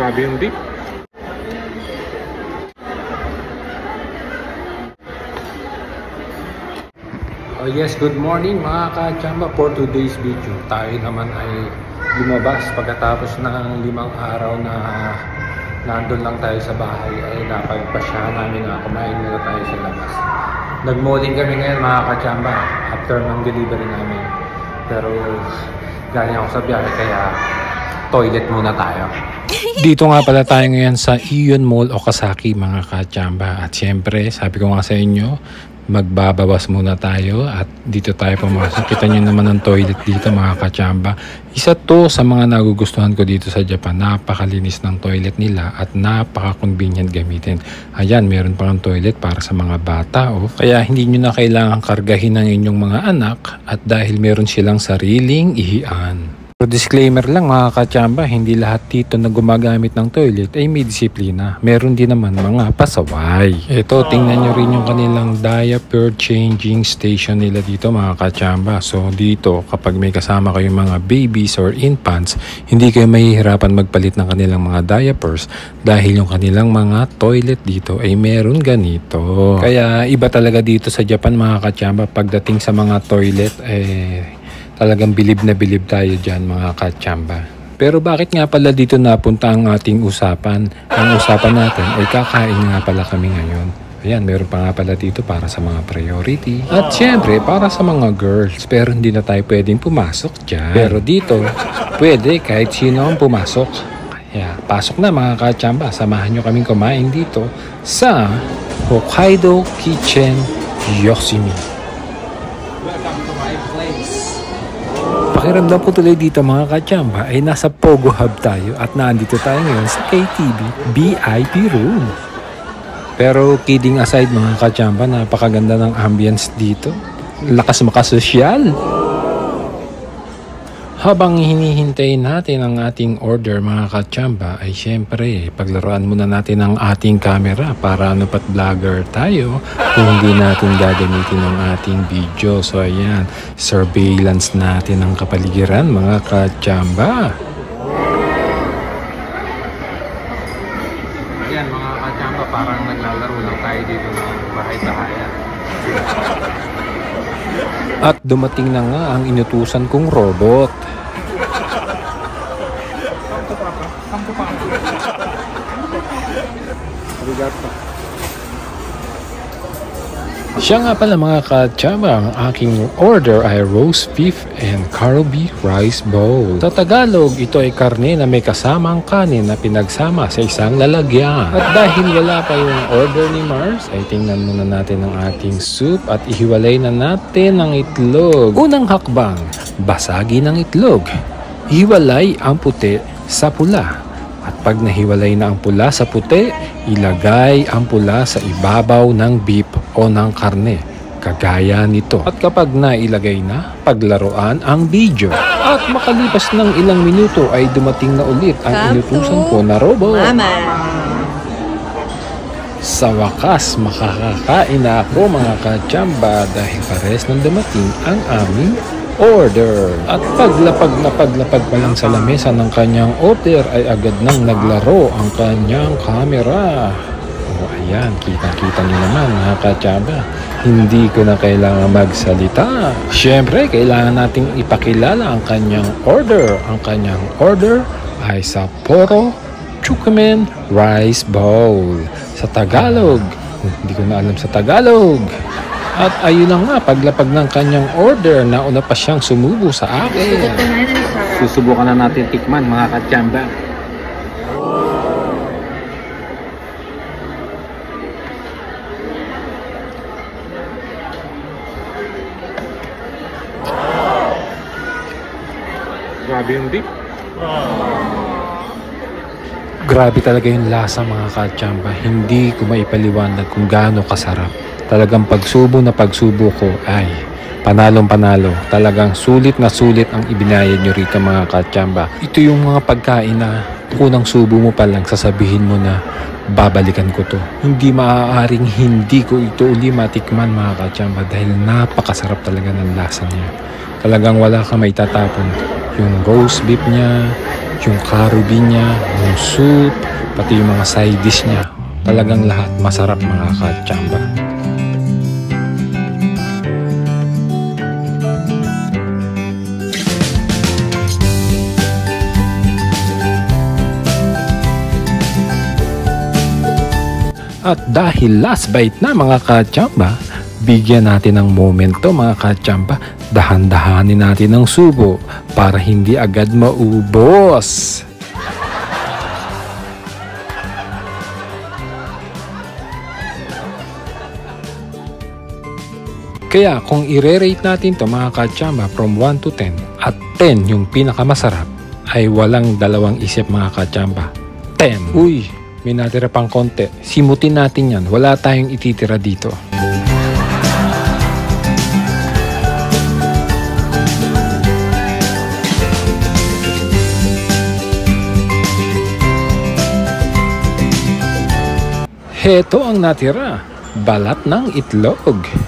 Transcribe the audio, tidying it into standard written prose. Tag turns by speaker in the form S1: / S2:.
S1: Grabe yung beef. Oh yes, good morning mga ka-chamba. For today's video, tayo naman ay lumabas pagkatapos ng 5 araw na nandun lang tayo sa bahay. Ay napagpasya namin na kumain muna tayo sa labas. Nag-malling kami ngayon mga ka-chamba after ng delivery namin. Pero galing ako sa biyahe kaya toilet muna tayo. Dito nga pala tayo ngayon sa Ion Mall Okazaki mga ka-chamba. At syempre sabi ko nga sa inyo, magbabawas muna tayo at dito tayo pumasok. Kita nyo naman ang toilet dito mga kachamba. Isa to sa mga nagugustuhan ko dito sa Japan. Napakalinis ng toilet nila at napaka-convenient gamitin. Ayan, meron pa ng toilet para sa mga bata. Oh. Kaya hindi nyo na kailangan kargahin ng inyong mga anak at dahil meron silang sariling ihian. So disclaimer lang mga kachamba, hindi lahat dito na gumagamit ng toilet ay may disiplina. Meron din naman mga pasaway. Ito, tingnan nyo rin yung kanilang diaper changing station nila dito mga kachamba. So dito, kapag may kasama kayong mga babies or infants, hindi kayo mahihirapan magpalit ng kanilang mga diapers dahil yung kanilang mga toilet dito ay meron ganito. Kaya iba talaga dito sa Japan mga kachamba, pagdating sa mga toilet talagang bilib na bilib tayo dyan mga kachamba. Pero bakit nga pala dito napunta ang ating usapan? Ang usapan natin ay kakain nga pala kami ngayon. Ayan, meron pa nga pala dito para sa mga priority. At syempre, para sa mga girls. Pero hindi na tayo pwedeng pumasok dyan. Pero dito, pwede kahit sino ang pumasok. Kaya, pasok na mga kachamba. Samahan nyo kaming kumain dito sa Hokkaido Kitchen Yoshimi. Pakiramdam ko tuloy dito mga kachamba ay nasa Pogo Hub tayo at nandito tayo ngayon sa KTV VIP room. Pero kidding aside mga kachamba, napakaganda ng ambience dito. Lakas makasosyal. Habang hinihintay natin ang ating order mga kachamba ay syempre paglaruan muna natin ang ating camera para pat vlogger tayo kung hindi natin gagamitin ang ating video. So ayan, surveillance natin ang kapaligiran mga kachamba. Ayan mga kachamba, parang naglalaro lang tayo dito ng bahay-bahayan. At dumating na nga ang inutusan kong robot. Siya nga pala mga kachamba, ang aking order ay roast beef and Karobi rice bowl. Sa Tagalog, ito ay karne na may kasamang kanin na pinagsama sa isang lalagyan. At dahil wala pa yung order ni Mars, ay tingnan muna natin ang ating soup at ihiwalay na natin ang itlog. Unang hakbang, basagi ng itlog. Hiwalay ang puti sa pula. At pag nahiwalay na ang pula sa puti, ilagay ang pula sa ibabaw ng beef o ng karne. Kagaya nito. At kapag nailagay na, paglaruan ang video. At makalipas ng ilang minuto ay dumating na ulit ang inutusan ko na robot. Mama. Sa wakas, makakakain na ako mga kachamba dahil pares nang dumating ang aming order. At paglapag pa lang sa lamesa ng kanyang order ay agad nang naglaro ang kanyang camera. O ayan, kita-kita niyo naman mga kachamba. Hindi ko na kailangan magsalita. Siyempre, kailangan nating ipakilala ang kanyang order. Ang kanyang order ay Sapporo Chukamen Rice Bowl. Sa Tagalog, hindi ko na alam sa Tagalog. At ayun na nga, paglapag ng kanyang order, nauna pa siyang sumubo sa akin. Susubukan na natin tikman mga kachamba. Grabe yung beef. Grabe talaga yung lasa mga kachamba. Hindi ko maipaliwanag kung gaano kasarap. Talagang pagsubo na pagsubo ko ay panalong-panalo. Talagang sulit na sulit ang ibinayad nyo rito mga kachamba. Ito yung mga pagkain na unang subo mo pa lang sasabihin mo na babalikan ko to. Hindi maaaring hindi ko ito uli matikman mga kachamba dahil napakasarap talaga ng lasa niya. Talagang wala ka may tatapon. Yung roast beef niya, yung carabin niya, yung soup, pati yung mga side dish niya. Talagang lahat masarap mga kachamba. At dahil last bite na mga kachamba, bigyan natin ng momento mga kachamba. Dahan-dahanin natin ang subo para hindi agad maubos. Kaya kung i-rate natin to mga kachamba from 1 to 10 at 10 yung pinakamasarap, ay walang dalawang isip mga kachamba. 10! Uy! May natira pang konti. Simutin natin yan. Wala tayong ititira dito. Heto ang natira. Balat ng itlog.